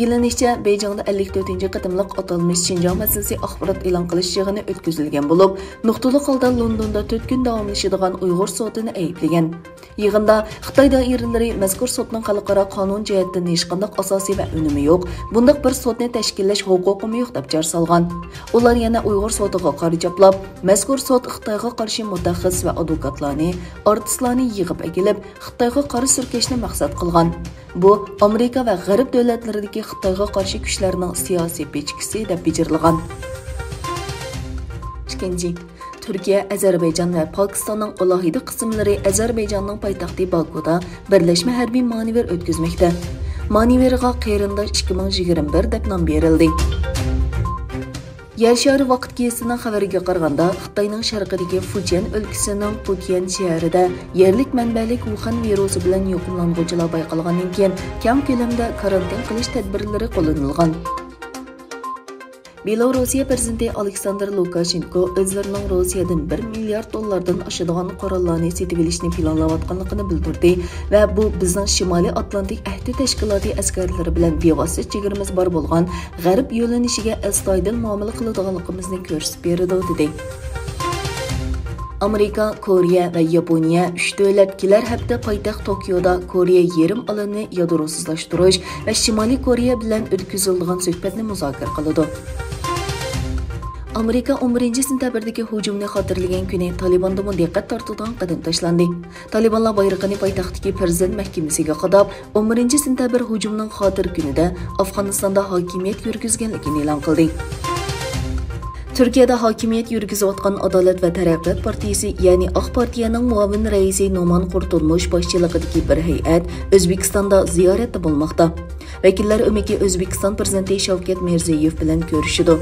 Belgilanishicha, Beijingda 54-ci qatımlıq atalmış Şinjan masalasi axborot e'lon qilish yig'ini o'tkazilgan bo'lib, nuqtali holda Londonda 4 kun davomlashadigan Uyg'ur sotini ayblagan. Yig'inda Xitoy doiralari mazkur sotning xalqaro qonun jihatdan hech qanday asosiy va unumi yo'q, bundaq bir sotni tashkillash huquqi yo'q deb jar solgan. Ular yana Uyg'ur sotiga qarshi japlab, mazkur sot Xitoyga qarshi mutaxassis va advokatlarni, artistlarni yig'ib kelib, Xitoyga qarshi surkashni maqsad qilgan. Bu Amerika va G'arb davlatlaridagi Xitoyga qarshi kuchlarning siyosiy pechkisi deb bijirilgan. Ikkinchi, Turkiya, Azerbaycan va Pokistonning alohida qismlari Azerbayjonning poytaxti Bakuda birlashma harbiy manevr o'tkazmoqda. Manevrga Qerindosh 2021 deb nom berildi. Yer shari vaqt gezitining xabariga qaraganda, Xitoyning sharqidagi Fujian o'lkasining Putian shahrida yerlik manbalik Wuhan virusi bilan yuqumlanuvchilar bayqalgandan keyin kam ko'lamda karantin qilish tadbirlari qo'llanilgan. Belorussiya prezidenti Aleksandr Lukashenko o'zlarining Rossiyadan 1 milliard dollardan oshadigan qurollarni sotib olishni planlayotganligini bildirdi va bu bizning Shimoliy Atlantik ahdi tashkiloti askarlari bilan bevosita chegaramiz bor bo'lgan G'arb yo'linishiga astoydil muomala qiladiganligimizni ko'rsatib berdi dedi. Amerika, Koreya va Yaponiya 3 davlat kelar hafta poytaxt Tokioda Koreya yarim orolini yadrosizlashtirish va Shimoliy Koreya bilan o'tkaziladigan suhbatni muzokara qiladi. Amerika 11-sentabrdagi hujumni xotirlagan kuni Talibandan diqqat tortadigan qadam tashlandi. Talibanlar bayrog'ini poytaxtdagi prezident mahkamasiga qadab, 11-sentabr hujumining xotir kunida Afg'onistonda hokimiyat yurgizganligini e'lon qildi. Turkiyada hokimiyat yurgizayotgan Adolat va taraqqiyot partiyasi, ya'ni Oq partiyaning muavin raisi Noman Qurtulmush boshchiligidagi bir hay'at O'zbekistonda ziyoratda bo'lmoqda. Vakillar umiki O'zbekiston prezidenti Shavkat Mirziyoyev bilan ko'rishdi.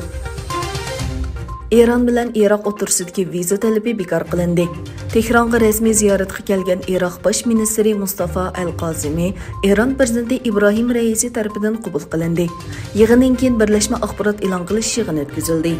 Eron bilan Iroq o'rtasidagi viza talabi bekor qilindi. Tehronga rasmiy ziyoratga kelgan Iroq bosh ministri Mustafa Al-Qozimi Eron prezidenti Ibrohim Raisi tomonidan qabul qilindi. Yig'indan keyin birlashma axborot e'lon qilish yig'ini o'tkazildi.